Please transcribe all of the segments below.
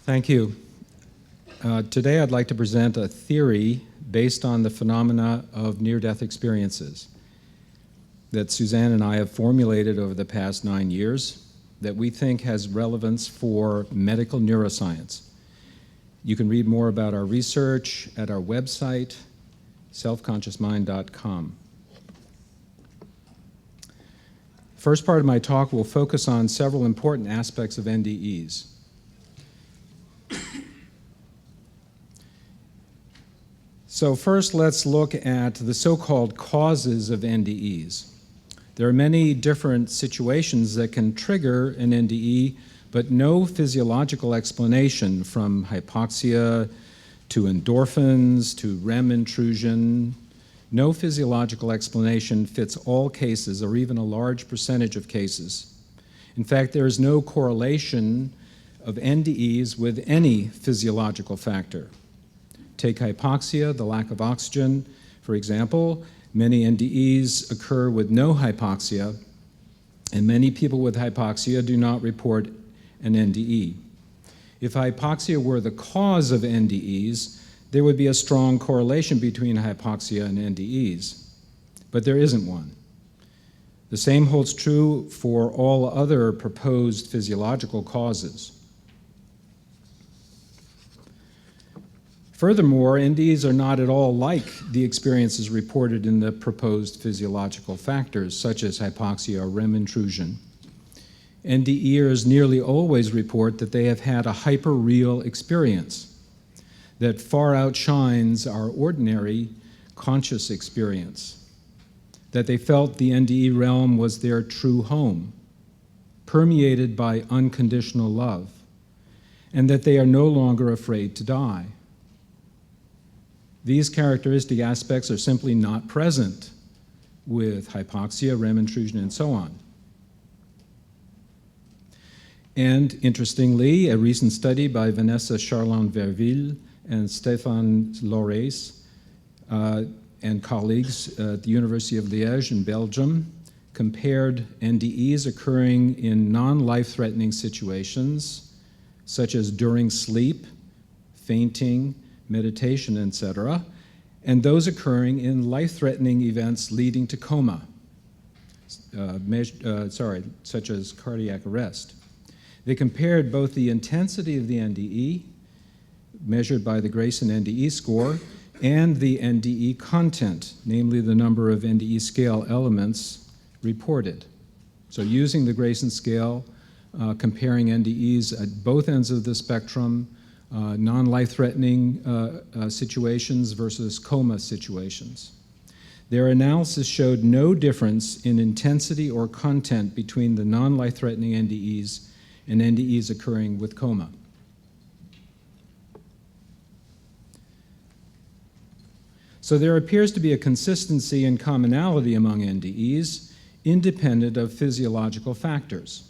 Thank you. Today I'd like to present a theory based on the phenomena of near-death experiences that Suzanne and I have formulated over the past 9 years that we think has relevance for medical neuroscience. You can read more about our research at our website, selfconsciousmind.com. First part of my talk will focus on several important aspects of NDEs. So first, let's look at the so-called causes of NDEs. There are many different situations that can trigger an NDE, but no physiological explanation, from hypoxia to endorphins to REM intrusion. No physiological explanation fits all cases, or even a large percentage of cases. In fact, there is no correlation of NDEs with any physiological factor. Take hypoxia, the lack of oxygen, for example. Many NDEs occur with no hypoxia, and many people with hypoxia do not report an NDE. If hypoxia were the cause of NDEs, there would be a strong correlation between hypoxia and NDEs, but there isn't one. The same holds true for all other proposed physiological causes. Furthermore, NDEs are not at all like the experiences reported in the proposed physiological factors, such as hypoxia or REM intrusion. NDEers nearly always report that they have had a hyper-real experience that far outshines our ordinary conscious experience, that they felt the NDE realm was their true home, permeated by unconditional love, and that they are no longer afraid to die. These characteristic aspects are simply not present with hypoxia, REM intrusion, and so on. And interestingly, a recent study by Vanessa Charland-Verville and Stéphane Laurès and colleagues at the University of Liège in Belgium compared NDEs occurring in non-life-threatening situations, such as during sleep, fainting, meditation, etc., and those occurring in life-threatening events leading to coma, such as cardiac arrest. They compared both the intensity of the NDE, measured by the Grayson NDE score, and the NDE content, namely the number of NDE scale elements reported. So using the Grayson scale, comparing NDEs at both ends of the spectrum, non-life-threatening situations versus coma situations. Their analysis showed no difference in intensity or content between the non-life-threatening NDEs and NDEs occurring with coma. So there appears to be a consistency and commonality among NDEs, independent of physiological factors.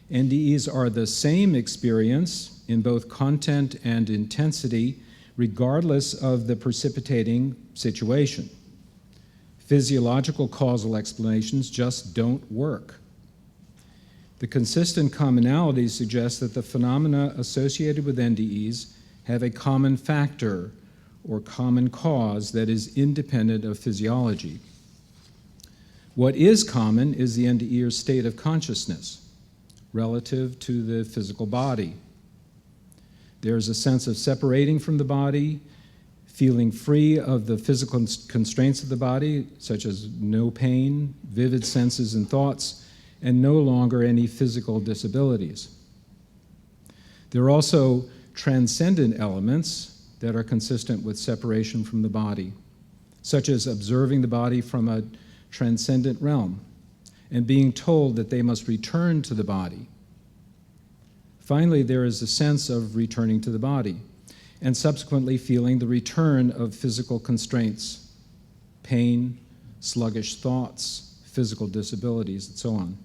NDEs are the same experience in both content and intensity, regardless of the precipitating situation. Physiological causal explanations just don't work. The consistent commonalities suggest that the phenomena associated with NDEs have a common factor or common cause that is independent of physiology. What is common is the NDEer's state of consciousness relative to the physical body. There's a sense of separating from the body, feeling free of the physical constraints of the body, such as no pain, vivid senses and thoughts, and no longer any physical disabilities. There are also transcendent elements that are consistent with separation from the body, such as observing the body from a transcendent realm and being told that they must return to the body. Finally, there is a sense of returning to the body and subsequently feeling the return of physical constraints, pain, sluggish thoughts, physical disabilities, and so on.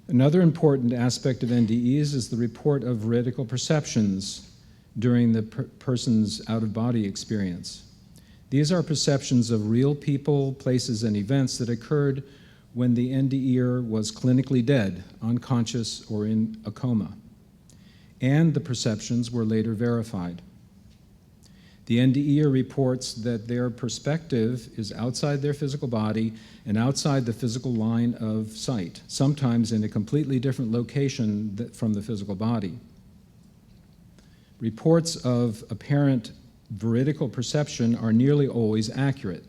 Another important aspect of NDEs is the report of veridical perceptions during the person's out-of-body experience. These are perceptions of real people, places, and events that occurred when the NDEer was clinically dead, unconscious, or in a coma, and the perceptions were later verified. The NDEer reports that their perspective is outside their physical body and outside the physical line of sight, sometimes in a completely different location from the physical body. Reports of apparent veridical perception are nearly always accurate.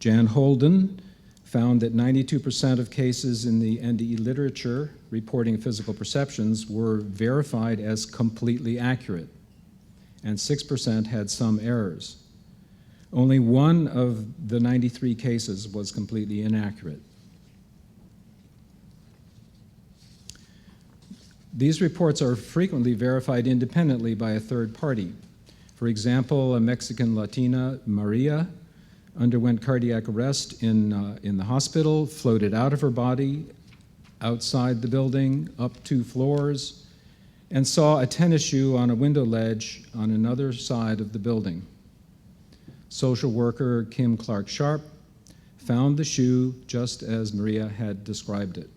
Jan Holden found that 92% of cases in the NDE literature reporting physical perceptions were verified as completely accurate, and 6% had some errors. Only one of the 93 cases was completely inaccurate. These reports are frequently verified independently by a third party. For example, a Mexican Latina, Maria, underwent cardiac arrest in the hospital, floated out of her body, outside the building, up 2 floors, and saw a tennis shoe on a window ledge on another side of the building. Social worker Kim Clark Sharp found the shoe just as Maria had described it.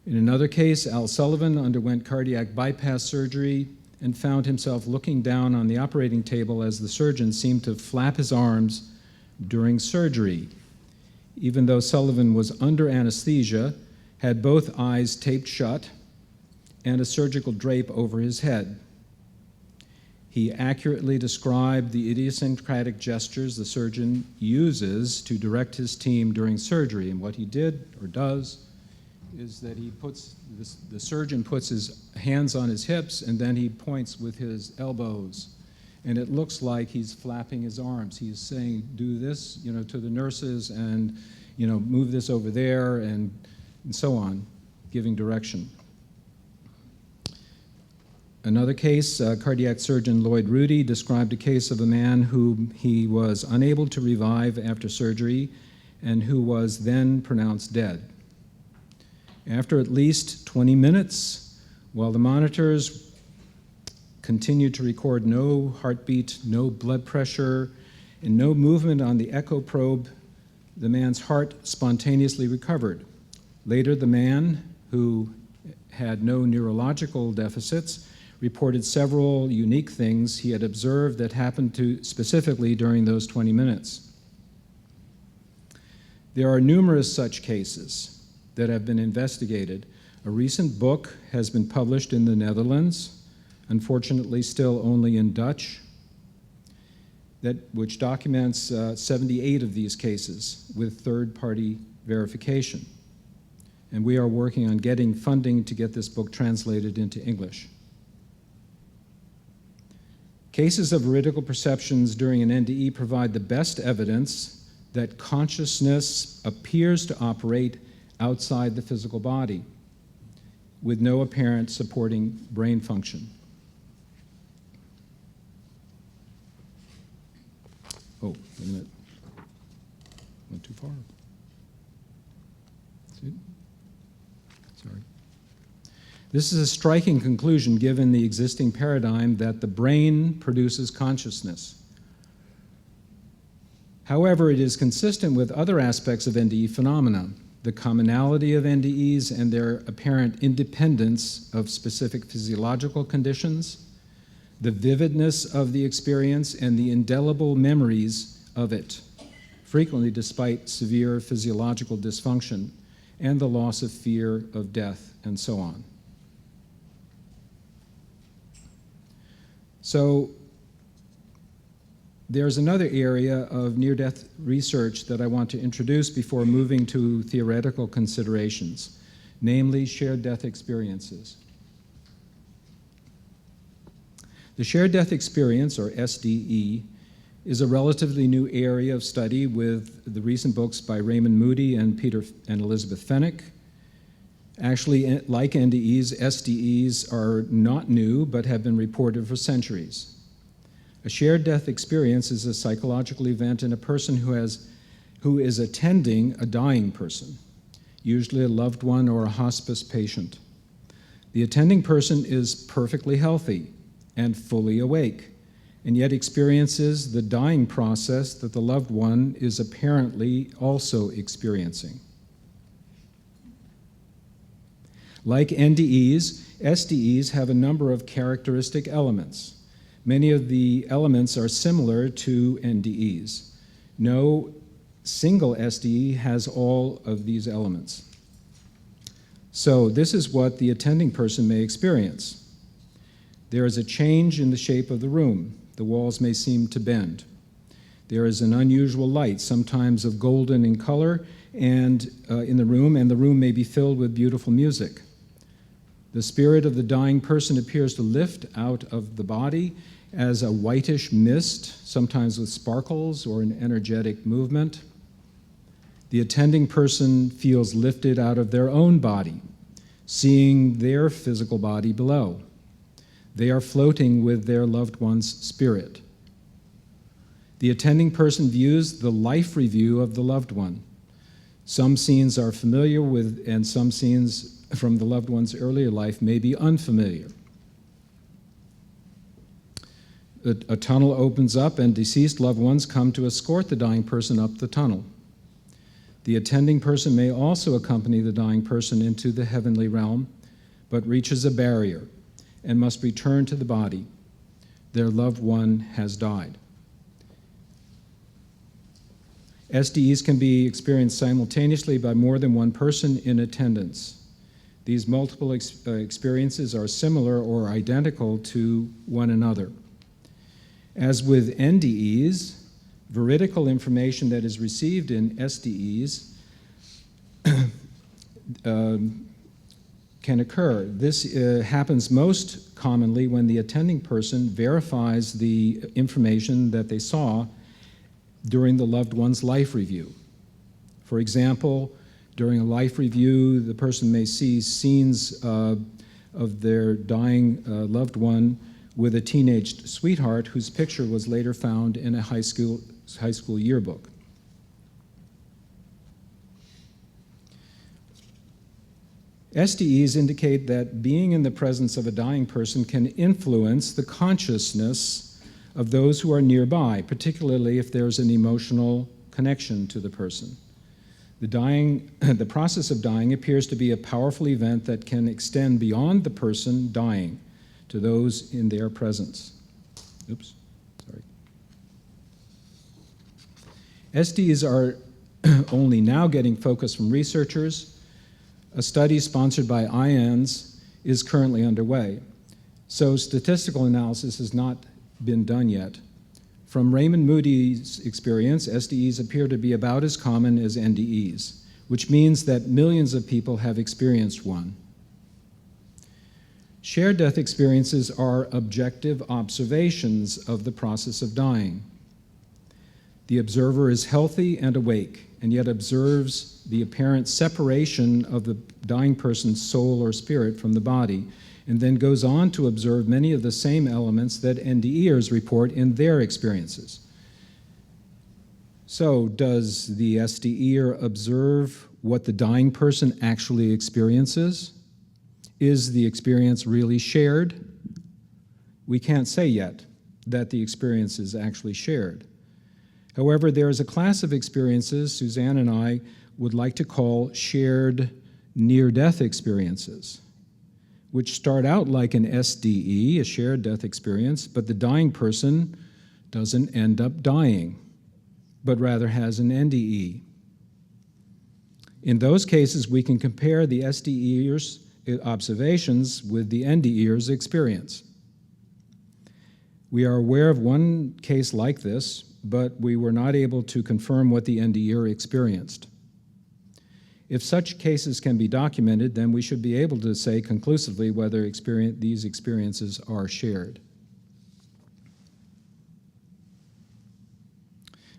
In another case, Al Sullivan underwent cardiac bypass surgery and found himself looking down on the operating table as the surgeon seemed to flap his arms during surgery, even though Sullivan was under anesthesia, had both eyes taped shut, and a surgical drape over his head. He accurately described the idiosyncratic gestures the surgeon uses to direct his team during surgery, and what he did or does is that the surgeon puts his hands on his hips and then he points with his elbows. And it looks like he's flapping his arms. He's saying, do this, to the nurses and, move this over there and so on, giving direction. Another case, cardiac surgeon Lloyd Rudy described a case of a man whom he was unable to revive after surgery and who was then pronounced dead. After at least 20 minutes, while the monitors continued to record no heartbeat, no blood pressure, and no movement on the echo probe, the man's heart spontaneously recovered. Later, the man, who had no neurological deficits, reported several unique things he had observed that happened specifically during those 20 minutes. There are numerous such cases that have been investigated. A recent book has been published in the Netherlands, unfortunately still only in Dutch, which documents 78 of these cases with third-party verification. And we are working on getting funding to get this book translated into English. Cases of veridical perceptions during an NDE provide the best evidence that consciousness appears to operate outside the physical body, with no apparent supporting brain function. Oh, wait a minute. Went too far. See? Sorry. This is a striking conclusion given the existing paradigm that the brain produces consciousness. However, it is consistent with other aspects of NDE phenomena, the commonality of NDEs and their apparent independence of specific physiological conditions, the vividness of the experience, and the indelible memories of it, frequently despite severe physiological dysfunction, and the loss of fear of death, and so on. So, there's another area of near-death research that I want to introduce before moving to theoretical considerations, namely shared death experiences. The shared death experience, or SDE, is a relatively new area of study with the recent books by Raymond Moody and Peter and Elizabeth Fenwick. Actually, like NDEs, SDEs are not new but have been reported for centuries. A shared death experience is a psychological event in a person who is attending a dying person, usually a loved one or a hospice patient. The attending person is perfectly healthy and fully awake, and yet experiences the dying process that the loved one is apparently also experiencing. Like NDEs, SDEs have a number of characteristic elements. Many of the elements are similar to NDEs. No single SDE has all of these elements. So this is what the attending person may experience. There is a change in the shape of the room. The walls may seem to bend. There is an unusual light, sometimes of golden in color, and in the room may be filled with beautiful music. The spirit of the dying person appears to lift out of the body as a whitish mist, sometimes with sparkles or an energetic movement. The attending person feels lifted out of their own body, seeing their physical body below. They are floating with their loved one's spirit. The attending person views the life review of the loved one. Some scenes are familiar with, and some scenes from the loved one's earlier life may be unfamiliar. A tunnel opens up and deceased loved ones come to escort the dying person up the tunnel. The attending person may also accompany the dying person into the heavenly realm, but reaches a barrier and must return to the body. Their loved one has died. SDEs can be experienced simultaneously by more than one person in attendance. These multiple experiences are similar or identical to one another. As with NDEs, veridical information that is received in SDEs can occur. This happens most commonly when the attending person verifies the information that they saw during the loved one's life review. For example, during a life review, the person may see scenes of their dying loved one with a teenage sweetheart whose picture was later found in a high school yearbook. SDEs indicate that being in the presence of a dying person can influence the consciousness of those who are nearby, particularly if there's an emotional connection to the person. The process of dying appears to be a powerful event that can extend beyond the person dying to those in their presence. Oops, sorry. SDEs are only now getting focus from researchers. A study sponsored by IANS is currently underway. So statistical analysis has not been done yet. From Raymond Moody's experience, SDEs appear to be about as common as NDEs, which means that millions of people have experienced one. Shared death experiences are objective observations of the process of dying. The observer is healthy and awake, and yet observes the apparent separation of the dying person's soul or spirit from the body, and then goes on to observe many of the same elements that NDEers report in their experiences. So, does the SDEer observe what the dying person actually experiences? Is the experience really shared? We can't say yet that the experience is actually shared. However, there is a class of experiences Suzanne and I would like to call shared near-death experiences, which start out like an SDE, a shared death experience, but the dying person doesn't end up dying, but rather has an NDE. In those cases, we can compare the SDEers' observations with the NDEers' experience. We are aware of one case like this, but we were not able to confirm what the NDEer experienced. If such cases can be documented, then we should be able to say conclusively whether these experiences are shared.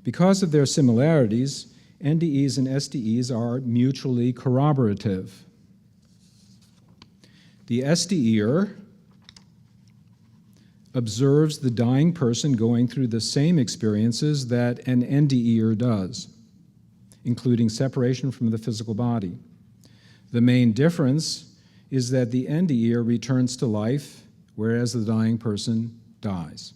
Because of their similarities, NDEs and SDEs are mutually corroborative. The SDEer observes the dying person going through the same experiences that an NDEer does, including separation from the physical body. The main difference is that the NDEer returns to life, whereas the dying person dies.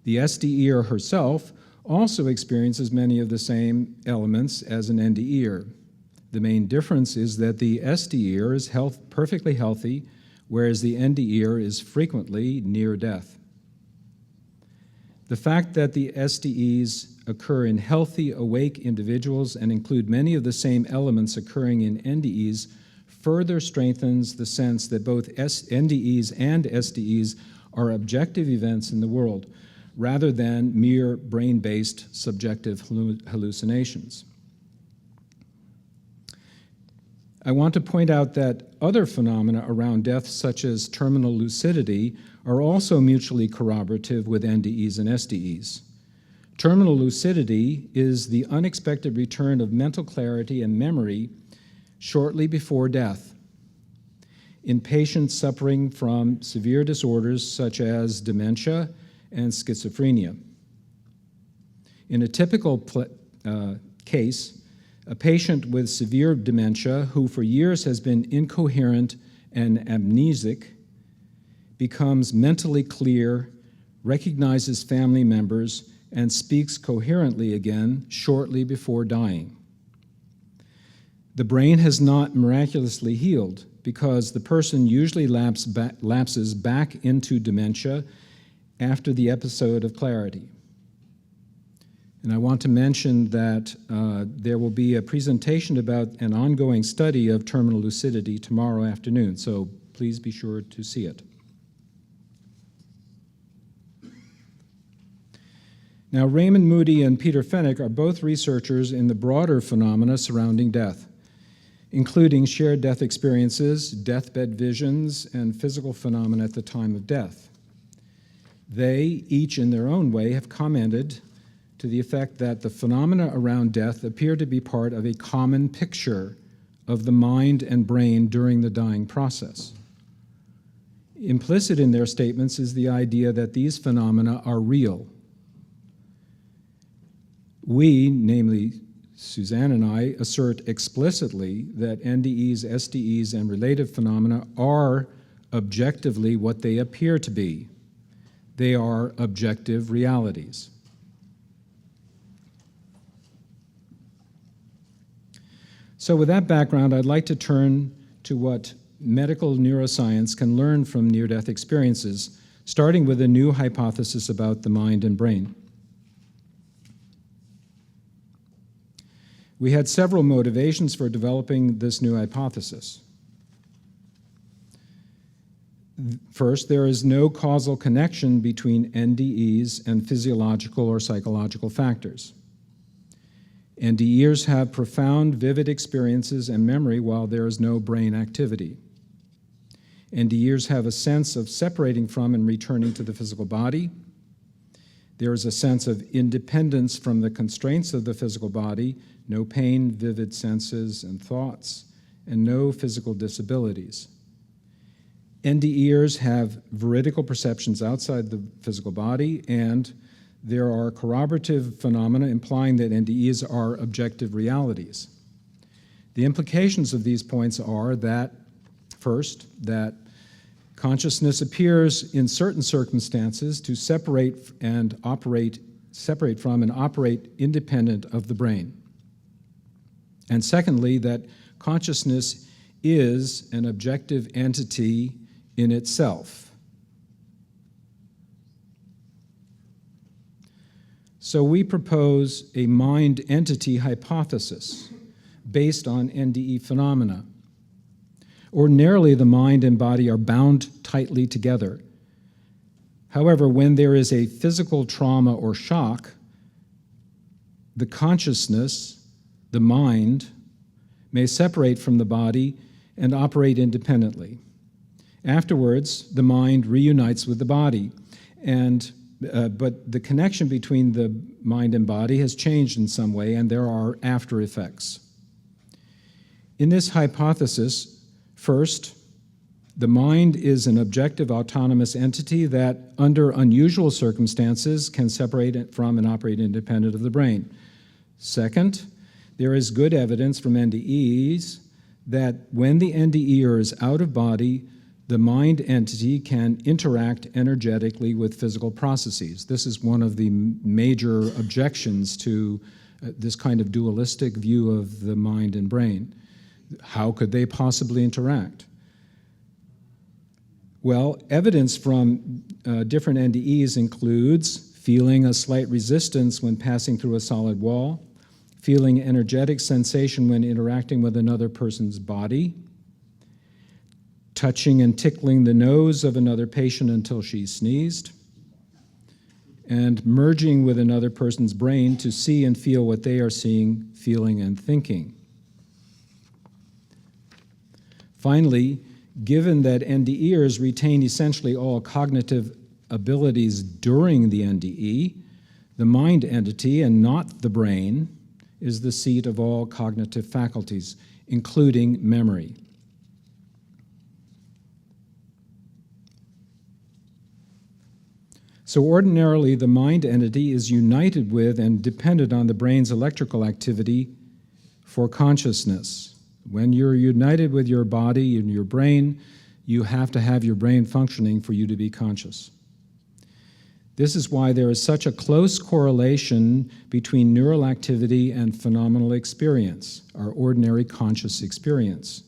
The SDEer herself also experiences many of the same elements as an NDEer. The main difference is that the SDEer is perfectly healthy, whereas the NDEer is frequently near death. The fact that the SDEs occur in healthy, awake individuals and include many of the same elements occurring in NDEs further strengthens the sense that both NDEs and SDEs are objective events in the world, rather than mere brain-based subjective hallucinations. I want to point out that other phenomena around death, such as terminal lucidity, are also mutually corroborative with NDEs and SDEs. Terminal lucidity is the unexpected return of mental clarity and memory shortly before death in patients suffering from severe disorders such as dementia and schizophrenia. In a typical case, a patient with severe dementia who for years has been incoherent and amnesic becomes mentally clear, recognizes family members, and speaks coherently again shortly before dying. The brain has not miraculously healed because the person usually lapses back into dementia after the episode of clarity. And I want to mention that there will be a presentation about an ongoing study of terminal lucidity tomorrow afternoon, so please be sure to see it. Now, Raymond Moody and Peter Fenwick are both researchers in the broader phenomena surrounding death, including shared death experiences, deathbed visions, and physical phenomena at the time of death. They, each in their own way, have commented to the effect that the phenomena around death appear to be part of a common picture of the mind and brain during the dying process. Implicit in their statements is the idea that these phenomena are real. We, namely Suzanne and I, assert explicitly that NDEs, SDEs, and related phenomena are objectively what they appear to be. They are objective realities. So with that background, I'd like to turn to what medical neuroscience can learn from near-death experiences, starting with a new hypothesis about the mind and brain. We had several motivations for developing this new hypothesis. First, there is no causal connection between NDEs and physiological or psychological factors. NDEers have profound, vivid experiences and memory while there is no brain activity. NDEers have a sense of separating from and returning to the physical body. There is a sense of independence from the constraints of the physical body, no pain, vivid senses and thoughts, and no physical disabilities. NDEers have veridical perceptions outside the physical body, and there are corroborative phenomena implying that NDEs are objective realities. The implications of these points are that, first, that consciousness appears in certain circumstances to separate from and operate independent of the brain. And secondly, that consciousness is an objective entity in itself. So we propose a mind entity hypothesis based on NDE phenomena. Ordinarily, the mind and body are bound tightly together. However, when there is a physical trauma or shock, the consciousness, the mind, may separate from the body and operate independently. Afterwards, the mind reunites with the body, but the connection between the mind and body has changed in some way, and there are after effects. In this hypothesis, first, the mind is an objective autonomous entity that, under unusual circumstances, can separate from and operate independent of the brain. Second, there is good evidence from NDEs that when the NDEer is out of body, the mind entity can interact energetically with physical processes. This is one of the major objections to this kind of dualistic view of the mind and brain. How could they possibly interact? Well, evidence from different NDEs includes feeling a slight resistance when passing through a solid wall, feeling energetic sensation when interacting with another person's body, touching and tickling the nose of another patient until she sneezed, and merging with another person's brain to see and feel what they are seeing, feeling, and thinking. Finally, given that NDEers retain essentially all cognitive abilities during the NDE, the mind entity, and not the brain, is the seat of all cognitive faculties, including memory. So ordinarily, the mind entity is united with and dependent on the brain's electrical activity for consciousness. When you're united with your body and your brain, you have to have your brain functioning for you to be conscious. This is why there is such a close correlation between neural activity and phenomenal experience, our ordinary conscious experience.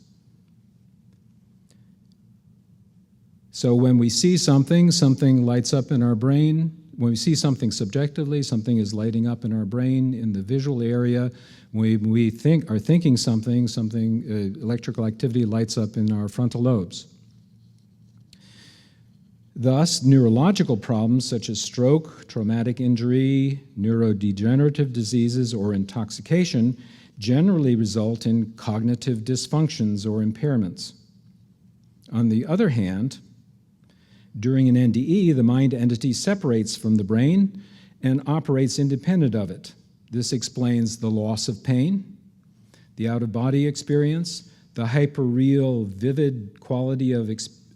So when we see something, something lights up in our brain. When we see something subjectively, something is lighting up in our brain in the visual area. When we are thinking something, electrical activity lights up in our frontal lobes. Thus, neurological problems such as stroke, traumatic injury, neurodegenerative diseases, or intoxication generally result in cognitive dysfunctions or impairments. On the other hand, during an NDE, the mind entity separates from the brain and operates independent of it. This explains the loss of pain, the out-of-body experience, the hyperreal, vivid quality of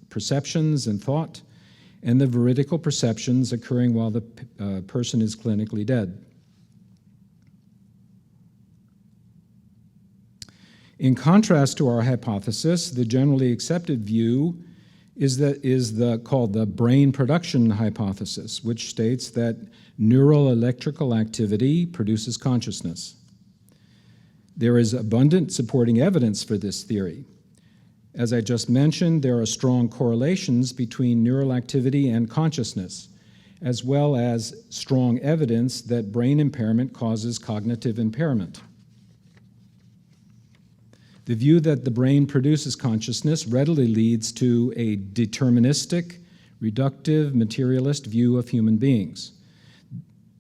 perceptions and thought, and the veridical perceptions occurring while the person is clinically dead. In contrast to our hypothesis, the generally accepted view called the brain production hypothesis, which states that neural electrical activity produces consciousness. There is abundant supporting evidence for this theory. As I just mentioned, there are strong correlations between neural activity and consciousness, as well as strong evidence that brain impairment causes cognitive impairment. The view that the brain produces consciousness readily leads to a deterministic, reductive, materialist view of human beings,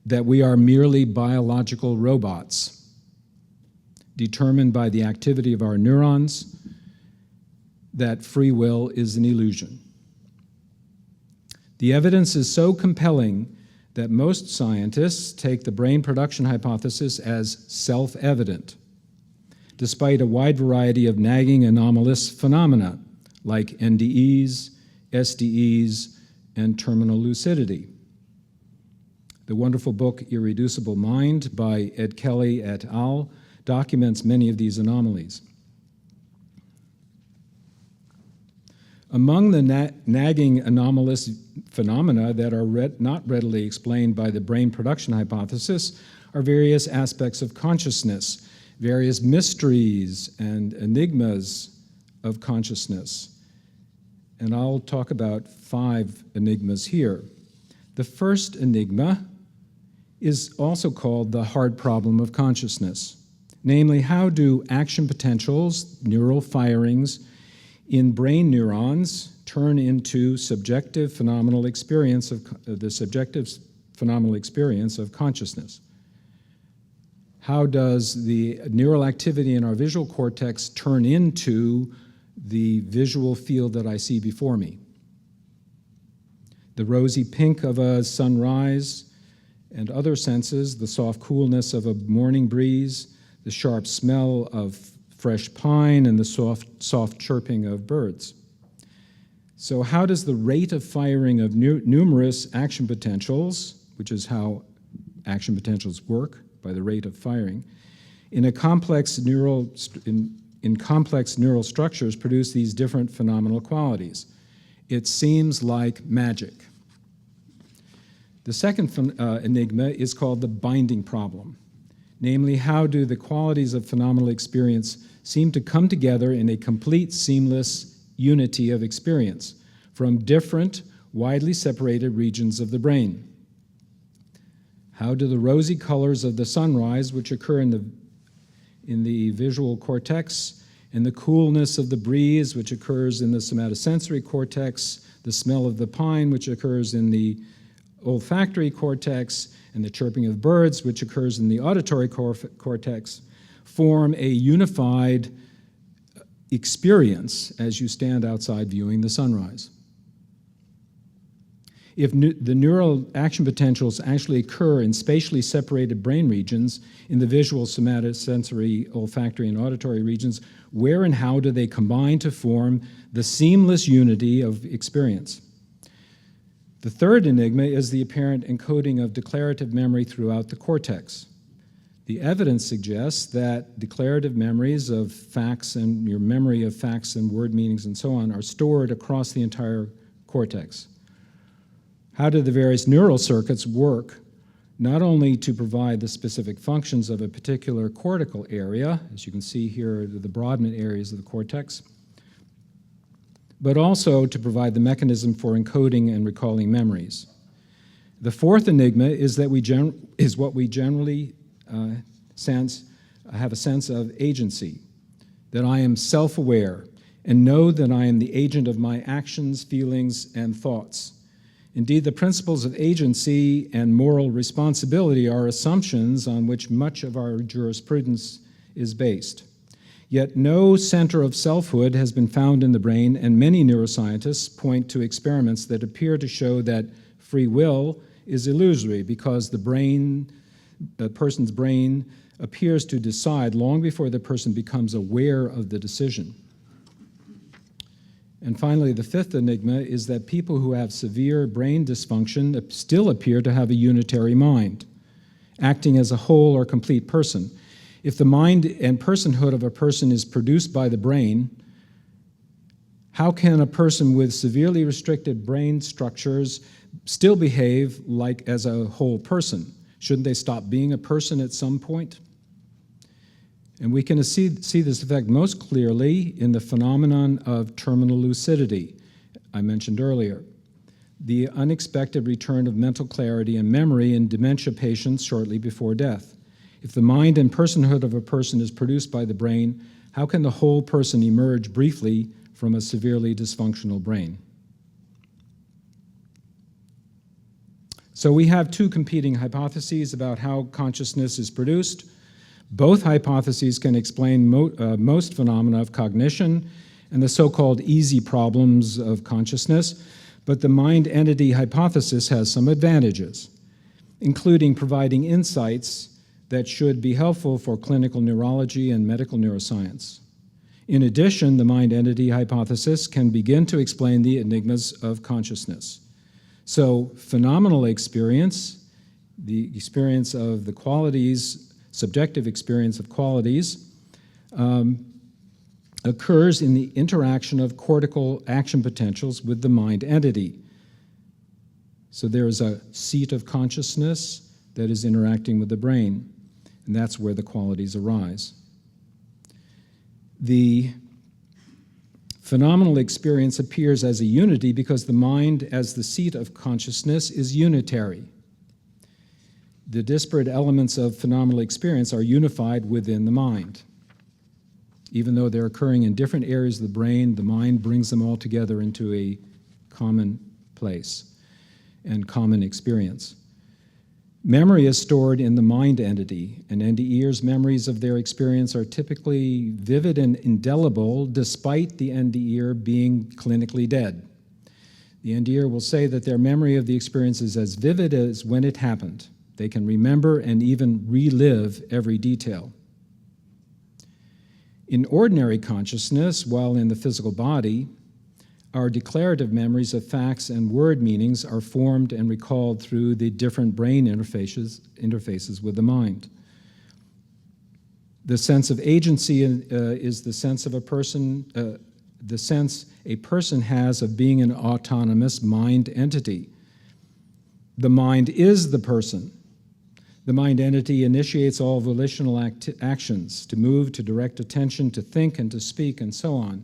that we are merely biological robots, determined by the activity of our neurons, that free will is an illusion. The evidence is so compelling that most scientists take the brain production hypothesis as self-evident, despite a wide variety of nagging anomalous phenomena like NDEs, SDEs, and terminal lucidity. The wonderful book Irreducible Mind by Ed Kelly et al. Documents many of these anomalies. Among the nagging anomalous phenomena that are not readily explained by the brain production hypothesis are various aspects of consciousness, various mysteries and enigmas of consciousness. And I'll talk about 5 enigmas here. The first enigma is also called the hard problem of consciousness. Namely, how do action potentials, neural firings in brain neurons turn into subjective phenomenal experience of the subjective phenomenal experience of consciousness? How does the neural activity in our visual cortex turn into the visual field that I see before me? The rosy pink of a sunrise and other senses, the soft coolness of a morning breeze, the sharp smell of fresh pine, and the soft chirping of birds. So how does the rate of firing of numerous action potentials, which is how action potentials work, by the rate of firing, in complex neural structures produce these different phenomenal qualities? It seems like magic. The second enigma is called the binding problem. Namely, how do the qualities of phenomenal experience seem to come together in a complete, seamless unity of experience from different, widely separated regions of the brain? How do the rosy colors of the sunrise, which occur in the visual cortex, and the coolness of the breeze, which occurs in the somatosensory cortex, the smell of the pine, which occurs in the olfactory cortex, and the chirping of birds, which occurs in the auditory cortex, form a unified experience as you stand outside viewing the sunrise? If the neural action potentials actually occur in spatially separated brain regions in the visual, somatosensory, olfactory, and auditory regions, where and how do they combine to form the seamless unity of experience? The third enigma is the apparent encoding of declarative memory throughout the cortex. The evidence suggests that declarative memories of facts and your memory of facts and word meanings and so on are stored across the entire cortex. How do the various neural circuits work not only to provide the specific functions of a particular cortical area, as you can see here, the Brodmann areas of the cortex, but also to provide the mechanism for encoding and recalling memories? The fourth enigma is that what we generally have a sense of agency, that I am self-aware and know that I am the agent of my actions, feelings, and thoughts. Indeed, the principles of agency and moral responsibility are assumptions on which much of our jurisprudence is based. Yet no center of selfhood has been found in the brain, and many neuroscientists point to experiments that appear to show that free will is illusory because the person's brain appears to decide long before the person becomes aware of the decision. And finally, the fifth enigma is that people who have severe brain dysfunction still appear to have a unitary mind, acting as a whole or complete person. If the mind and personhood of a person is produced by the brain, how can a person with severely restricted brain structures still behave like as a whole person? Shouldn't they stop being a person at some point? And we can see this effect most clearly in the phenomenon of terminal lucidity I mentioned earlier, the unexpected return of mental clarity and memory in dementia patients shortly before death. If the mind and personhood of a person is produced by the brain, how can the whole person emerge briefly from a severely dysfunctional brain? So we have two competing hypotheses about how consciousness is produced. Both hypotheses can explain most phenomena of cognition and the so-called easy problems of consciousness, but the mind-entity hypothesis has some advantages, including providing insights that should be helpful for clinical neurology and medical neuroscience. In addition, the mind-entity hypothesis can begin to explain the enigmas of consciousness. So phenomenal experience, the experience of the qualities, subjective experience of qualities, occurs in the interaction of cortical action potentials with the mind entity. So there is a seat of consciousness that is interacting with the brain, and that's where the qualities arise. The phenomenal experience appears as a unity because the mind, as the seat of consciousness, is unitary. The disparate elements of phenomenal experience are unified within the mind. Even though they're occurring in different areas of the brain, the mind brings them all together into a common place and common experience. Memory is stored in the mind entity, and NDEers' memories of their experience are typically vivid and indelible despite the NDEer being clinically dead. The NDEer will say that their memory of the experience is as vivid as when it happened. They can remember and even relive every detail. In ordinary consciousness, while in the physical body, our declarative memories of facts and word meanings are formed and recalled through the different brain interfaces with the mind. The sense of agency is the sense of a person the sense a person has of being an autonomous mind entity. The mind is the person. The mind entity initiates all volitional actions, to move, to direct attention, to think, and to speak, and so on.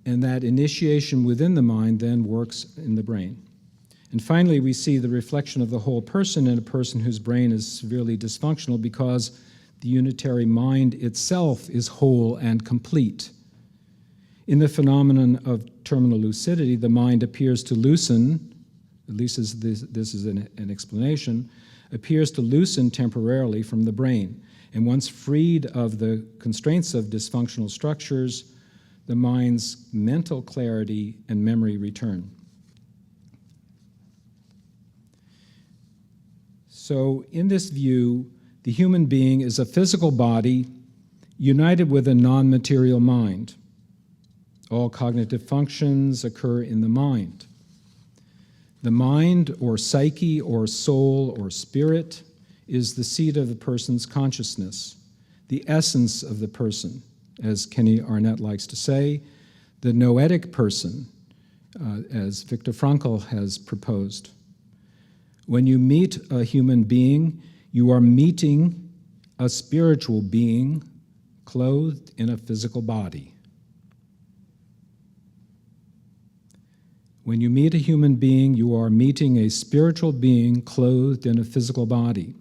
And that initiation within the mind then works in the brain. And finally, we see the reflection of the whole person in a person whose brain is severely dysfunctional because the unitary mind itself is whole and complete. In the phenomenon of terminal lucidity, the mind appears to loosen, at least this is an explanation, appears to loosen temporarily from the brain. And once freed of the constraints of dysfunctional structures, the mind's mental clarity and memory return. So in this view, the human being is a physical body united with a non-material mind. All cognitive functions occur in the mind. The mind, or psyche, or soul, or spirit, is the seat of the person's consciousness, the essence of the person, as Kenny Arnett likes to say, the noetic person, as Viktor Frankl has proposed. When you meet a human being, you are meeting a spiritual being clothed in a physical body. When you meet a human being, you are meeting a spiritual being clothed in a physical body.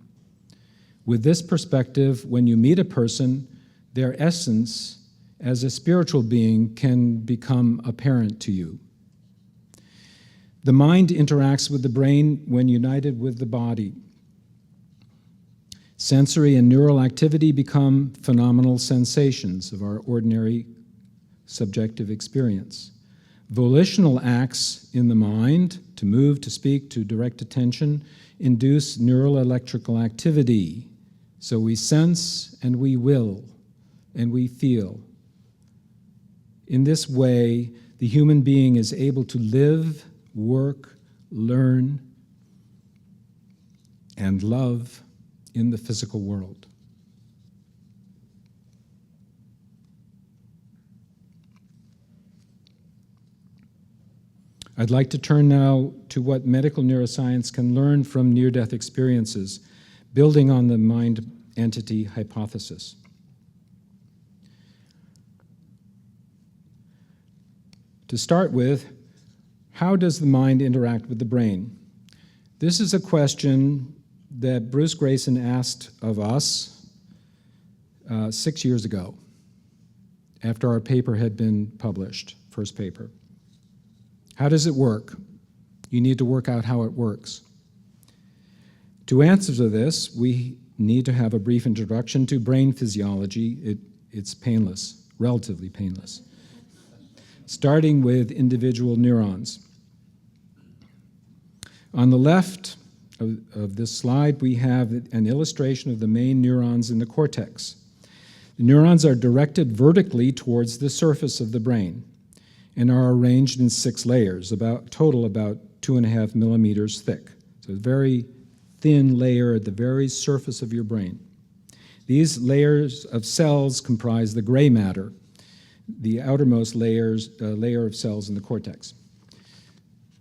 With this perspective, when you meet a person, their essence as a spiritual being can become apparent to you. The mind interacts with the brain when united with the body. Sensory and neural activity become phenomenal sensations of our ordinary subjective experience. Volitional acts in the mind, to move, to speak, to direct attention, induce neural electrical activity. So we sense and we will and we feel. In this way, the human being is able to live, work, learn, and love in the physical world. I'd like to turn now to what medical neuroscience can learn from near-death experiences, building on the mind entity hypothesis. To start with, how does the mind interact with the brain? This is a question that Bruce Grayson asked of us 6 years ago, after our paper had been published, first paper. How does it work? You need to work out how it works. To answer to this, we need to have a brief introduction to brain physiology. It's painless, relatively painless. Starting with individual neurons. On the left of this slide, we have an illustration of the main neurons in the cortex. The neurons are directed vertically towards the surface of the brain and are arranged in 6 layers, total about 2.5 millimeters thick. So a very thin layer at the very surface of your brain. These layers of cells comprise the gray matter, the outermost layer of cells in the cortex.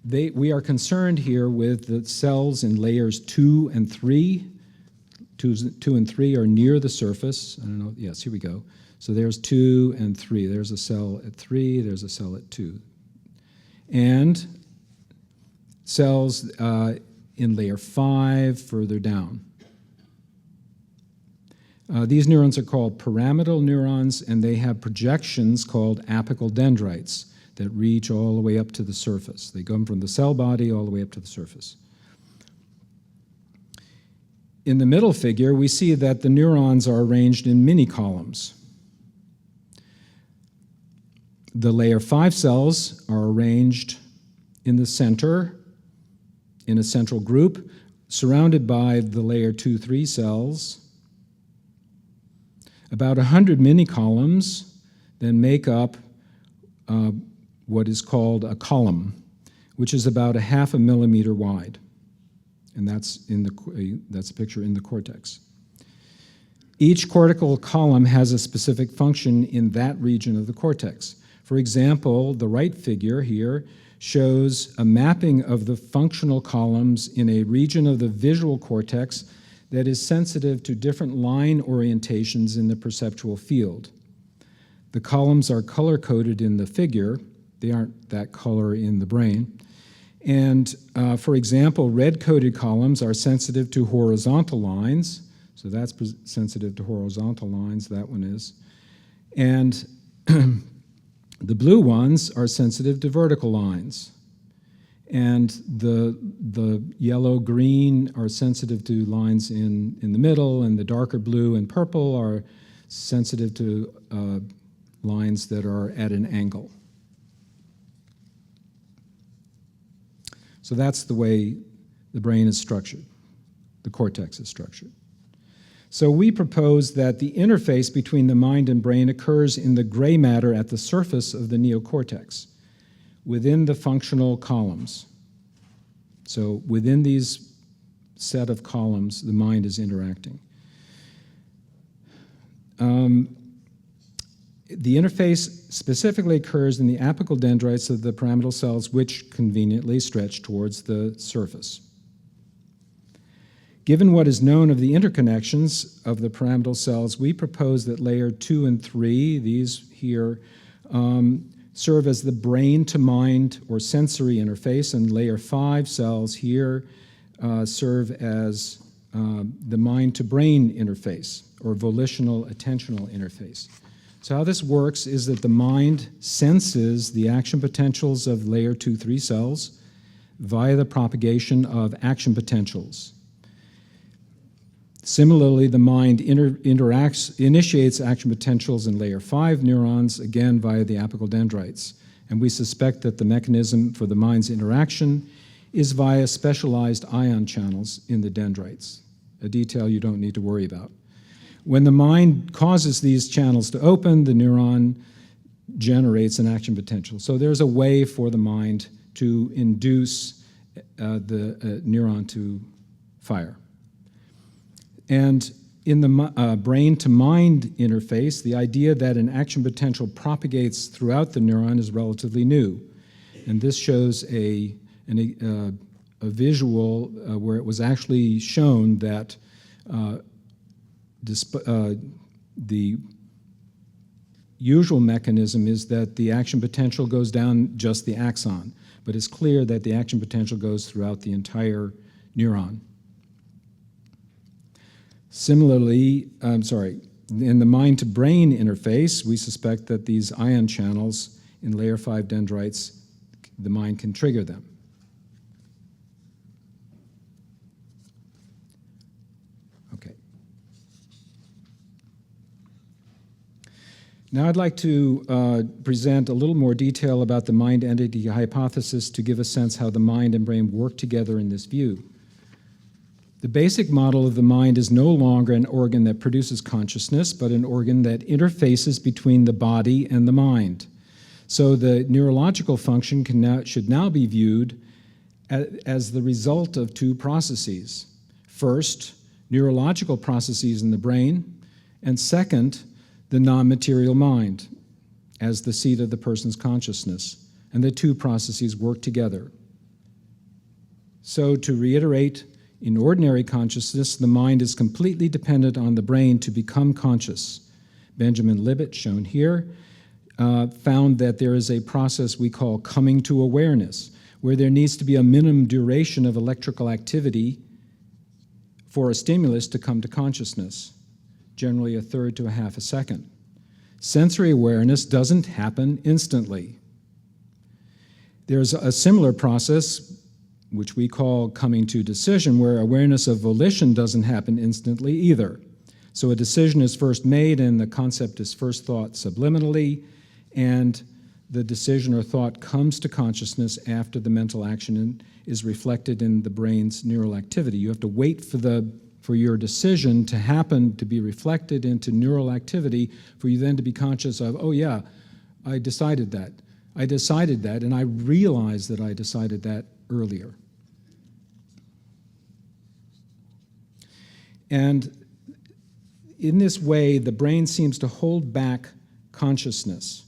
We are concerned here with the cells in layers 2 and 3. 2 and 3 are near the surface. I don't know, yes, here we go. So there's 2 and 3. There's a cell at 3, there's a cell at 2. And cells in layer 5 further down. These neurons are called pyramidal neurons, and they have projections called apical dendrites that reach all the way up to the surface. They come from the cell body all the way up to the surface. In the middle figure, we see that the neurons are arranged in mini-columns. The layer 5 cells are arranged in the center, in a central group, surrounded by the layer 2-3 cells. About 100 mini-columns then make up what is called a column, which is about 0.5 millimeter wide. And that's a picture in the cortex. Each cortical column has a specific function in that region of the cortex. For example, the right figure here shows a mapping of the functional columns in a region of the visual cortex that is sensitive to different line orientations in the perceptual field. The columns are color-coded in the figure. They aren't that color in the brain. And for example, red-coded columns are sensitive to horizontal lines. So that's sensitive to horizontal lines, that one is. And the blue ones are sensitive to vertical lines. And the yellow-green are sensitive to lines in the middle, and the darker blue and purple are sensitive to lines that are at an angle. So that's the way the brain is structured, the cortex is structured. So we propose that the interface between the mind and brain occurs in the gray matter at the surface of the neocortex, within the functional columns. So within these set of columns, the mind is interacting. The interface specifically occurs in the apical dendrites of the pyramidal cells, which conveniently stretch towards the surface. Given what is known of the interconnections of the pyramidal cells, we propose that layer 2 and 3, these here, serve as the brain-to-mind or sensory interface, and layer 5 cells here serve as the mind-to-brain interface, or volitional attentional interface. So how this works is that the mind senses the action potentials of layer 2-3 cells via the propagation of action potentials. Similarly, the mind initiates action potentials in layer 5 neurons, again via the apical dendrites. And we suspect that the mechanism for the mind's interaction is via specialized ion channels in the dendrites, a detail you don't need to worry about. When the mind causes these channels to open, the neuron generates an action potential. So there's a way for the mind to induce the neuron to fire. And in the brain-to-mind interface, the idea that an action potential propagates throughout the neuron is relatively new. And this shows a visual where it was actually shown that the usual mechanism is that the action potential goes down just the axon, but it's clear that the action potential goes throughout the entire neuron. Similarly, in the mind-to-brain interface, we suspect that these ion channels in layer 5 dendrites, the mind can trigger them. Okay. Now I'd like to present a little more detail about the mind-entity hypothesis to give a sense how the mind and brain work together in this view. The basic model of the mind is no longer an organ that produces consciousness, but an organ that interfaces between the body and the mind. So the neurological function should now be viewed as the result of two processes. First, neurological processes in the brain, and second, the non-material mind as the seat of the person's consciousness. And the two processes work together. So to reiterate, in ordinary consciousness, the mind is completely dependent on the brain to become conscious. Benjamin Libet, shown here, found that there is a process we call coming to awareness, where there needs to be a minimum duration of electrical activity for a stimulus to come to consciousness, generally 1/3 to 1/2 a second. Sensory awareness doesn't happen instantly. There's a similar process which we call coming to decision, where awareness of volition doesn't happen instantly either. So a decision is first made and the concept is first thought subliminally, and the decision or thought comes to consciousness after the mental action is reflected in the brain's neural activity. You have to wait for your decision to happen, to be reflected into neural activity, for you then to be conscious of, oh yeah, I decided that. I decided that, and I realized that I decided that earlier. And in this way, the brain seems to hold back consciousness.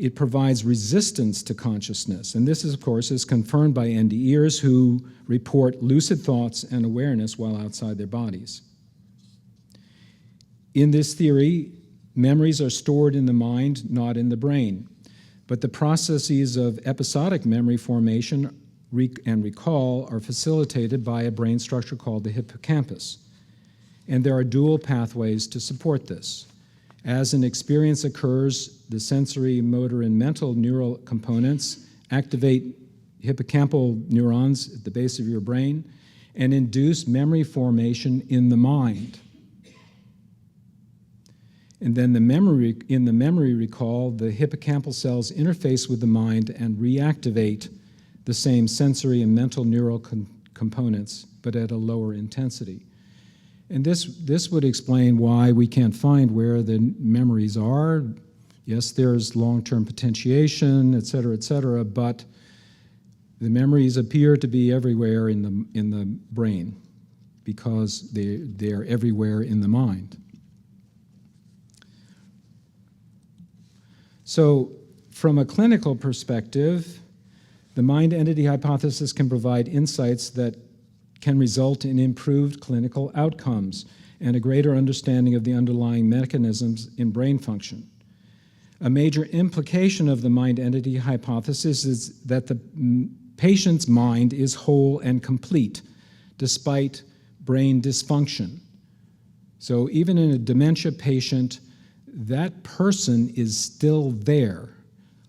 it provides resistance to consciousness. And this, of course, is confirmed by NDEs who report lucid thoughts and awareness while outside their bodies. In this theory, memories are stored in the mind, not in the brain. But the processes of episodic memory formation and recall are facilitated by a brain structure called the hippocampus. And there are dual pathways to support this. As an experience occurs, the sensory, motor, and mental neural components activate hippocampal neurons at the base of your brain and induce memory formation in the mind. And then in the memory recall, the hippocampal cells interface with the mind and reactivate the same sensory and mental neural components, but at a lower intensity. And this would explain why we can't find where the memories are. Yes, there's long-term potentiation, et cetera, but the memories appear to be everywhere in the brain because they're everywhere in the mind. So from a clinical perspective, the mind entity hypothesis can provide insights that can result in improved clinical outcomes and a greater understanding of the underlying mechanisms in brain function. A major implication of the mind entity hypothesis is that the patient's mind is whole and complete despite brain dysfunction. So even in a dementia patient, that person is still there,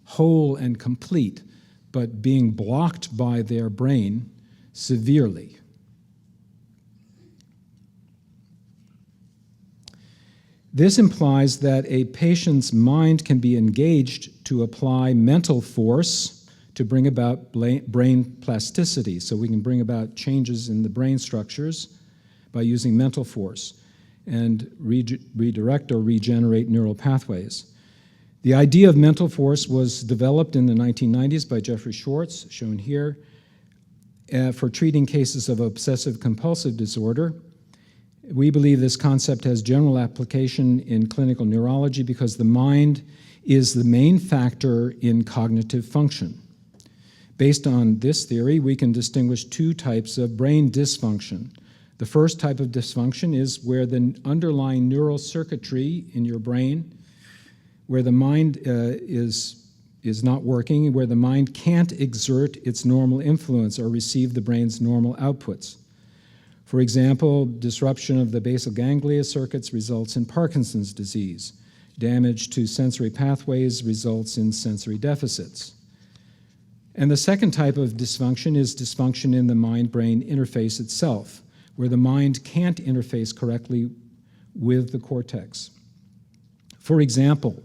whole and complete, but being blocked by their brain severely. This implies that a patient's mind can be engaged to apply mental force to bring about brain plasticity. So we can bring about changes in the brain structures by using mental force and redirect or regenerate neural pathways. The idea of mental force was developed in the 1990s by Jeffrey Schwartz, shown here, for treating cases of obsessive-compulsive disorder. We believe this concept has general application in clinical neurology because the mind is the main factor in cognitive function. Based on this theory, we can distinguish two types of brain dysfunction. The first type of dysfunction is where the underlying neural circuitry in your brain, where the mind is not working, where the mind can't exert its normal influence or receive the brain's normal outputs. For example, disruption of the basal ganglia circuits results in Parkinson's disease. Damage to sensory pathways results in sensory deficits. And the second type of dysfunction is dysfunction in the mind-brain interface itself, where the mind can't interface correctly with the cortex. For example,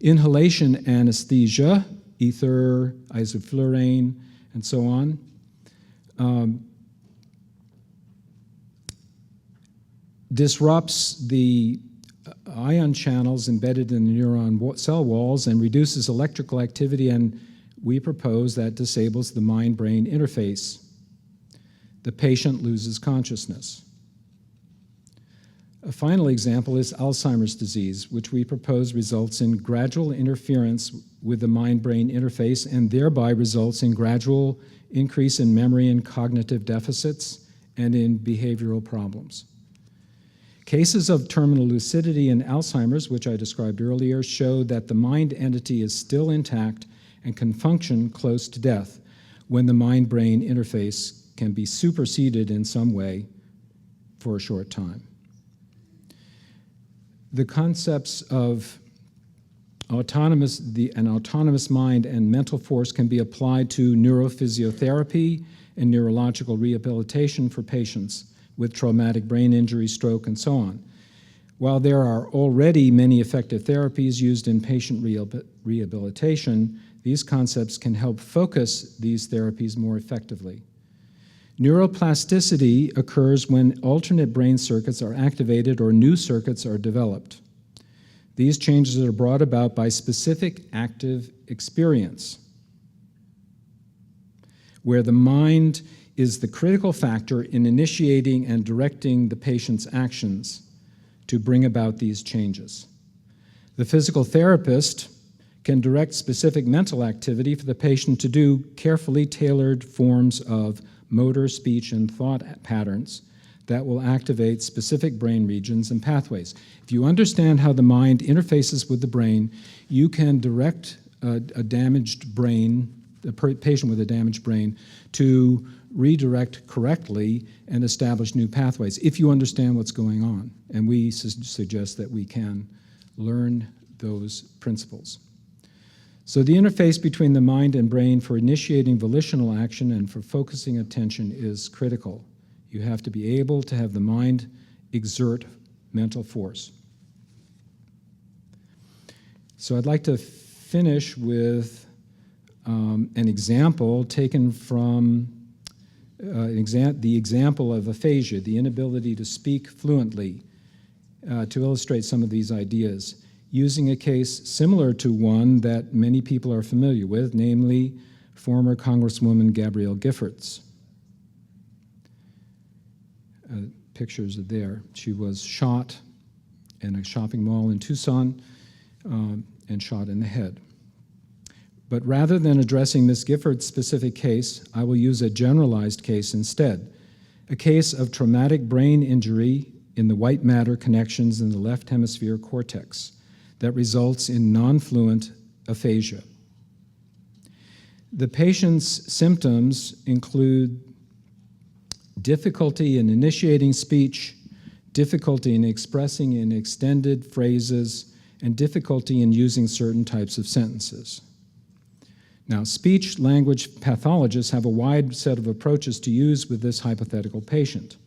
inhalation anesthesia, ether, isoflurane, and so on, disrupts the ion channels embedded in the neuron cell walls and reduces electrical activity, and we propose that disables the mind-brain interface. The patient loses consciousness. A final example is Alzheimer's disease, which we propose results in gradual interference with the mind-brain interface and thereby results in gradual increase in memory and cognitive deficits and in behavioral problems. Cases of terminal lucidity in Alzheimer's, which I described earlier, show that the mind entity is still intact and can function close to death when the mind-brain interface can be superseded in some way for a short time. The concepts of an autonomous mind and mental force can be applied to neurophysiotherapy and neurological rehabilitation for patients with traumatic brain injury, stroke, and so on. While there are already many effective therapies used in patient rehabilitation, these concepts can help focus these therapies more effectively. Neuroplasticity occurs when alternate brain circuits are activated or new circuits are developed. These changes are brought about by specific active experience, where the mind is the critical factor in initiating and directing the patient's actions to bring about these changes. The physical therapist can direct specific mental activity for the patient to do carefully tailored forms of motor, speech, and thought patterns that will activate specific brain regions and pathways. If you understand how the mind interfaces with the brain, you can direct a damaged brain, a patient with a damaged brain, to redirect correctly and establish new pathways, if you understand what's going on. And we suggest that we can learn those principles. So the interface between the mind and brain for initiating volitional action and for focusing attention is critical. You have to be able to have the mind exert mental force. So I'd like to finish with an example taken from the example of aphasia, the inability to speak fluently, to illustrate some of these ideas, using a case similar to one that many people are familiar with, namely former Congresswoman Gabrielle Giffords. Pictures are there. She was shot in a shopping mall in Tucson and shot in the head. But rather than addressing Ms. Gifford's specific case, I will use a generalized case instead, a case of traumatic brain injury in the white matter connections in the left hemisphere cortex that results in non-fluent aphasia. The patient's symptoms include difficulty in initiating speech, difficulty in expressing in extended phrases, and difficulty in using certain types of sentences. Now, speech-language pathologists have a wide set of approaches to use with this hypothetical patient.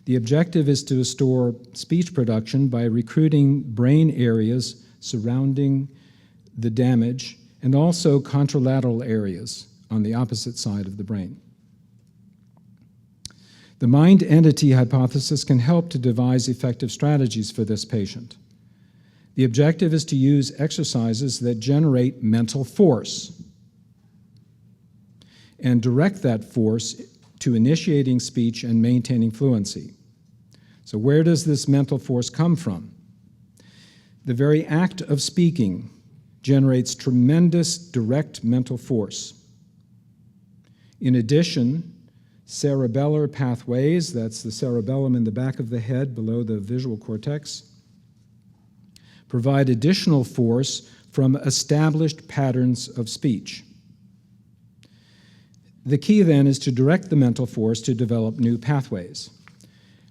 The objective is to restore speech production by recruiting brain areas surrounding the damage and also contralateral areas on the opposite side of the brain. The mind entity hypothesis can help to devise effective strategies for this patient. The objective is to use exercises that generate mental force and direct that force to initiating speech and maintaining fluency. So where does this mental force come from? The very act of speaking generates tremendous direct mental force. In addition, cerebellar pathways, that's the cerebellum in the back of the head below the visual cortex, provide additional force from established patterns of speech. The key then is to direct the mental force to develop new pathways.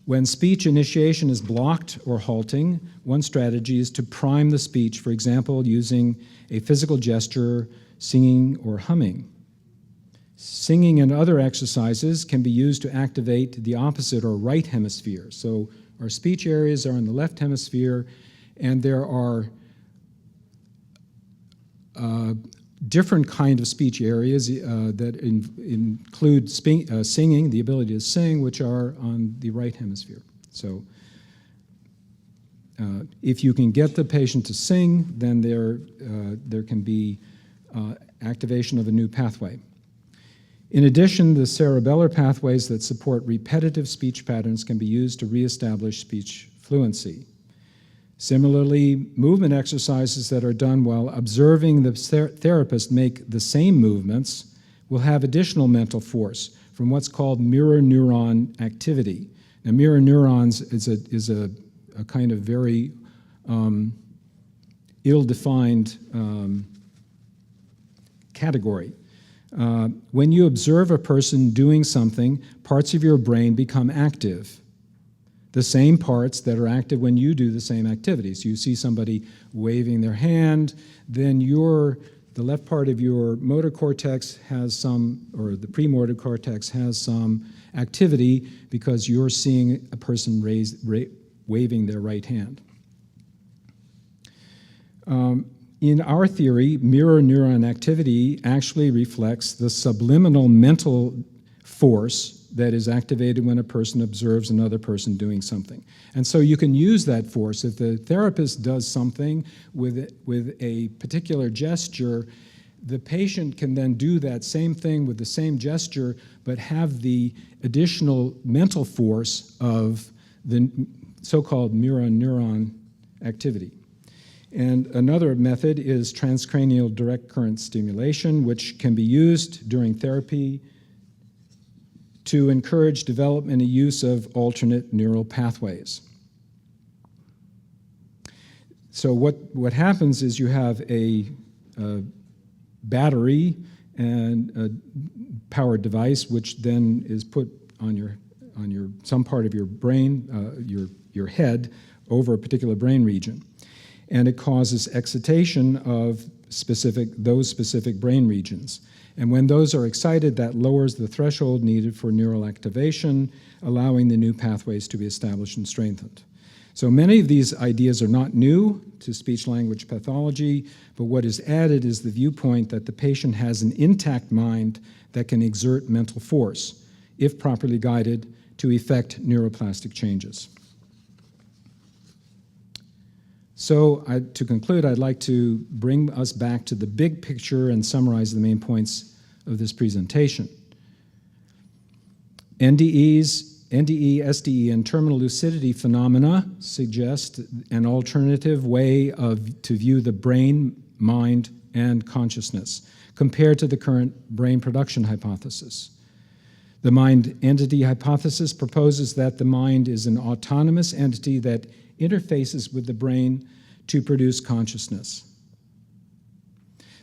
When speech initiation is blocked or halting, one strategy is to prime the speech, for example, using a physical gesture, singing, or humming. Singing and other exercises can be used to activate the opposite or right hemisphere. So our speech areas are in the left hemisphere, and there are different kind of speech areas that include singing, the ability to sing, which are on the right hemisphere. So if you can get the patient to sing, then there can be activation of a new pathway. In addition, the cerebellar pathways that support repetitive speech patterns can be used to reestablish speech fluency. Similarly, movement exercises that are done while observing the therapist make the same movements will have additional mental force from what's called mirror neuron activity. Now, mirror neurons is a kind of very ill-defined category. When you observe a person doing something, parts of your brain become active. The same parts that are active when you do the same activities. You see somebody waving their hand, then the left part of your motor cortex has some, or the premotor cortex has some activity because you're seeing a person waving their right hand. In our theory, mirror neuron activity actually reflects the subliminal mental force that is activated when a person observes another person doing something. And so you can use that force. If the therapist does something with a particular gesture, the patient can then do that same thing with the same gesture, but have the additional mental force of the so-called mirror neuron activity. And another method is transcranial direct current stimulation, which can be used during therapy to encourage development and use of alternate neural pathways. So what happens is you have a battery and a powered device, which then is put on some part of your brain, your head, over a particular brain region, and it causes excitation of those specific brain regions. And when those are excited, that lowers the threshold needed for neural activation, allowing the new pathways to be established and strengthened. So many of these ideas are not new to speech-language pathology, but what is added is the viewpoint that the patient has an intact mind that can exert mental force, if properly guided, to effect neuroplastic changes. So to conclude, I'd like to bring us back to the big picture and summarize the main points of this presentation. NDEs, NDE, SDE, and terminal lucidity phenomena suggest an alternative way to view the brain, mind, and consciousness compared to the current brain production hypothesis. The mind entity hypothesis proposes that the mind is an autonomous entity that interfaces with the brain to produce consciousness.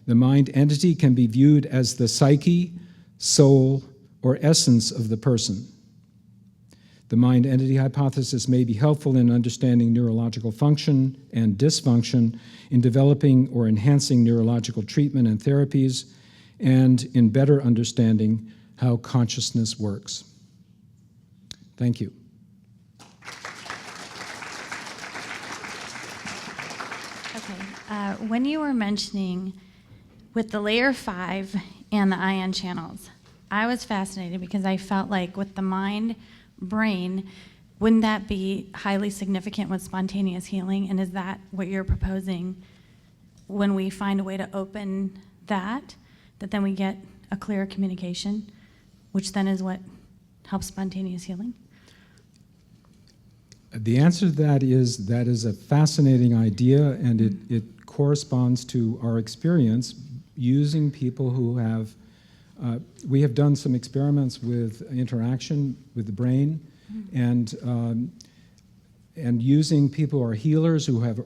The mind entity can be viewed as the psyche, soul, or essence of the person. The mind entity hypothesis may be helpful in understanding neurological function and dysfunction, in developing or enhancing neurological treatment and therapies, and in better understanding how consciousness works. Thank you. When you were mentioning with the layer 5 and the ion channels, I was fascinated because I felt like with the mind, brain, wouldn't that be highly significant with spontaneous healing? And is that what you're proposing when we find a way to open that then we get a clearer communication, which then is what helps spontaneous healing? The answer to that is a fascinating idea, and it corresponds to our experience using people who have, we have done some experiments with interaction with the brain, and using people who are healers who have,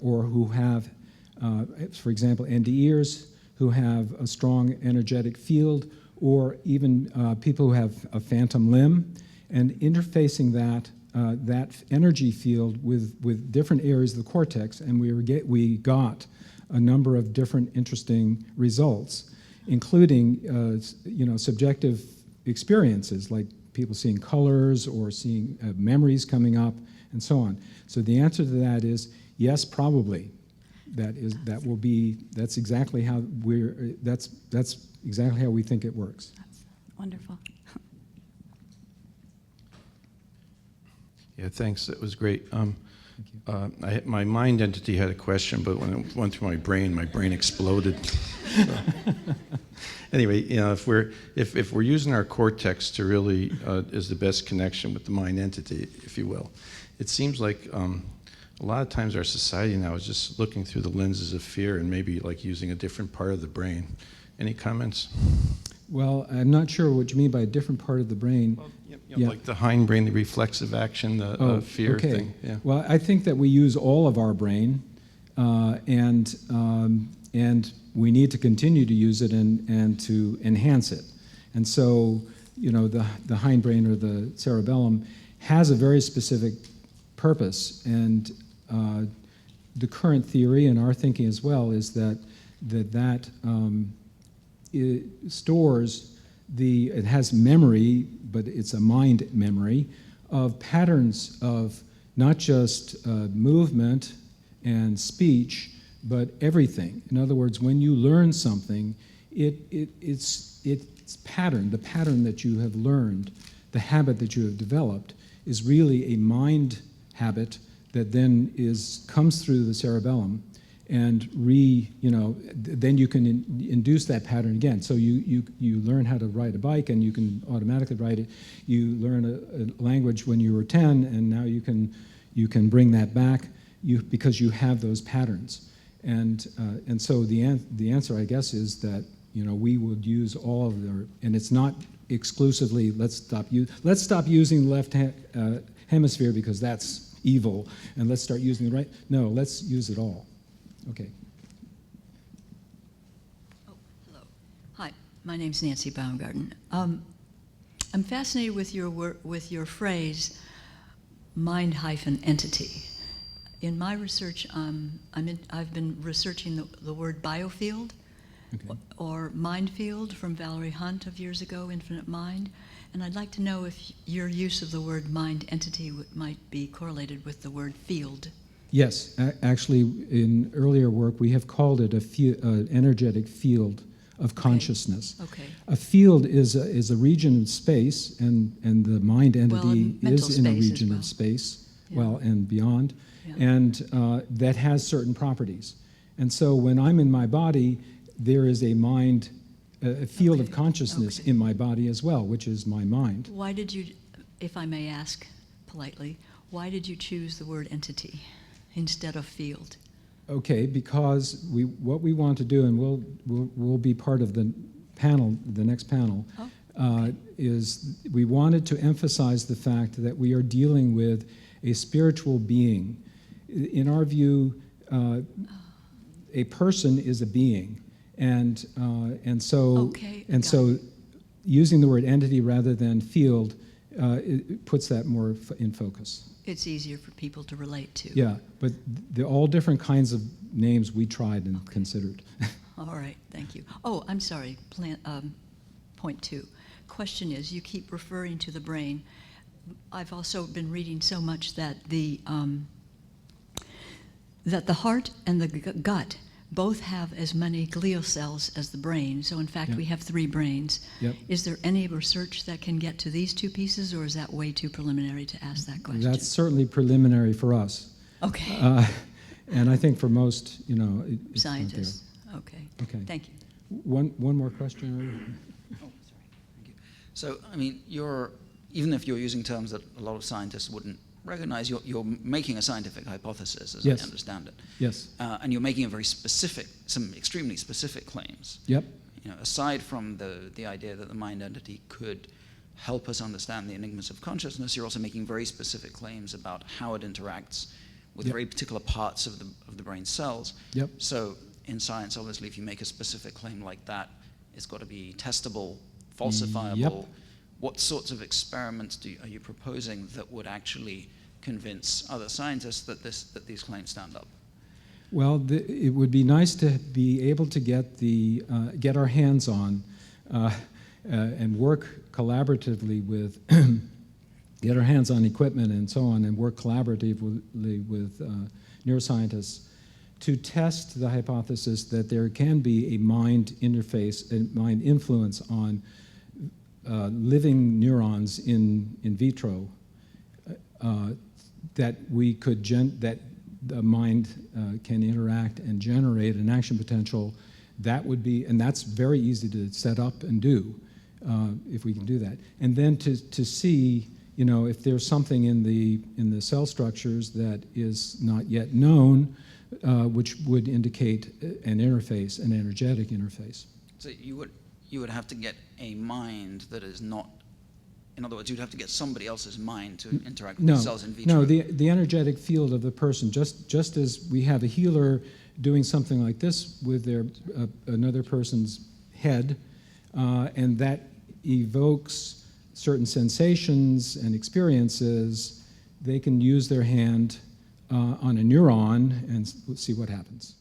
for example, NDEs who have a strong energetic field, or even people who have a phantom limb, and interfacing that energy field with different areas of the cortex, and we got a number of different interesting results, including subjective experiences like people seeing colors or seeing memories coming up and so on. So the answer to that is yes, probably. That's exactly how we think it works. That's wonderful. Yeah, thanks. That was great. My mind entity had a question, but when it went through my brain exploded. So, anyway, if we're using our cortex to really is the best connection with the mind entity, if you will, it seems like a lot of times our society now is just looking through the lenses of fear and maybe like using a different part of the brain. Any comments? Well, I'm not sure what you mean by a different part of the brain. Well, like the hindbrain, the reflexive action, the fear thing. Yeah. Well, I think that we use all of our brain, and we need to continue to use it and to enhance it. And so, the hindbrain or the cerebellum has a very specific purpose, and the current theory and our thinking as well is that it stores it has memory, but it's a mind memory of patterns of not just movement and speech, but everything. In other words, when you learn something, it's pattern. The pattern that you have learned, the habit that you have developed, is really a mind habit that then comes through the cerebellum, and then you can induce that pattern again. So you learn how to ride a bike, and you can automatically ride it. You learn a language when you were 10, and now you can bring that back because you have those patterns. And so the answer, I guess, is that we would use all of their, and it's not exclusively let's stop using the left hemisphere because that's evil, and let's start using the right. No, let's use it all. Okay. Oh, hello. Hi, my name's Nancy Baumgarten. I'm fascinated with your phrase, mind-entity. In my research, I've been researching the word biofield, okay, or mind field from Valerie Hunt of years ago, Infinite Mind, and I'd like to know if your use of the word mind entity might be correlated with the word field. Yes, actually, in earlier work, we have called it an energetic field of consciousness. Okay. A field is a region of space, and the mind entity is in a region of space, and beyond, and that has certain properties. And so when I'm in my body, there is a field of consciousness in my body as well, which is my mind. Why did you, if I may ask politely, why did you choose the word entity instead of field? Okay, because what we want to do, and we'll be part of the panel, the next panel, is we wanted to emphasize the fact that we are dealing with a spiritual being. In our view, a person is a being, and so using the word entity rather than field it puts that more in focus. It's easier for people to relate to. Yeah, but all different kinds of names we tried and considered. All right, thank you. Oh, I'm sorry, point 2. Question is, you keep referring to the brain. I've also been reading so much that the heart and the gut both have as many glial cells as the brain. So in fact, we have 3 brains. Yep. Is there any research that can get to these 2 pieces, or is that way too preliminary to ask that question? That's certainly preliminary for us. Okay. And I think for most, it's scientists. Okay. Okay. Thank you. One more question. Oh, sorry. Thank you. So, I mean, even if you're using terms that a lot of scientists wouldn't recognize, you're making a scientific hypothesis, as Yes. I understand it. Yes. And you're making some extremely specific claims. Yep. Aside from the idea that the mind entity could help us understand the enigmas of consciousness, you're also making very specific claims about how it interacts with very particular parts of the brain cells. Yep. So in science, obviously, if you make a specific claim like that, it's got to be testable, falsifiable. Yep. What sorts of experiments are you proposing that would actually convince other scientists that these claims stand up? Well, it would be nice to be able to get our hands on and work collaboratively with, get our hands on equipment and so on, and work collaboratively with neuroscientists to test the hypothesis that there can be a mind interface, a mind influence on living neurons in vitro, that the mind can interact and generate an action potential. That would be, and that's very easy to set up and do if we can do that. And then to see, if there's something in the cell structures that is not yet known, which would indicate an interface, an energetic interface. So you would have to get a mind that is not. In other words, you'd have to get somebody else's mind to interact with the cells in vitro. No, the energetic field of the person, just as we have a healer doing something like this with another person's head, and that evokes certain sensations and experiences, they can use their hand on a neuron and see what happens.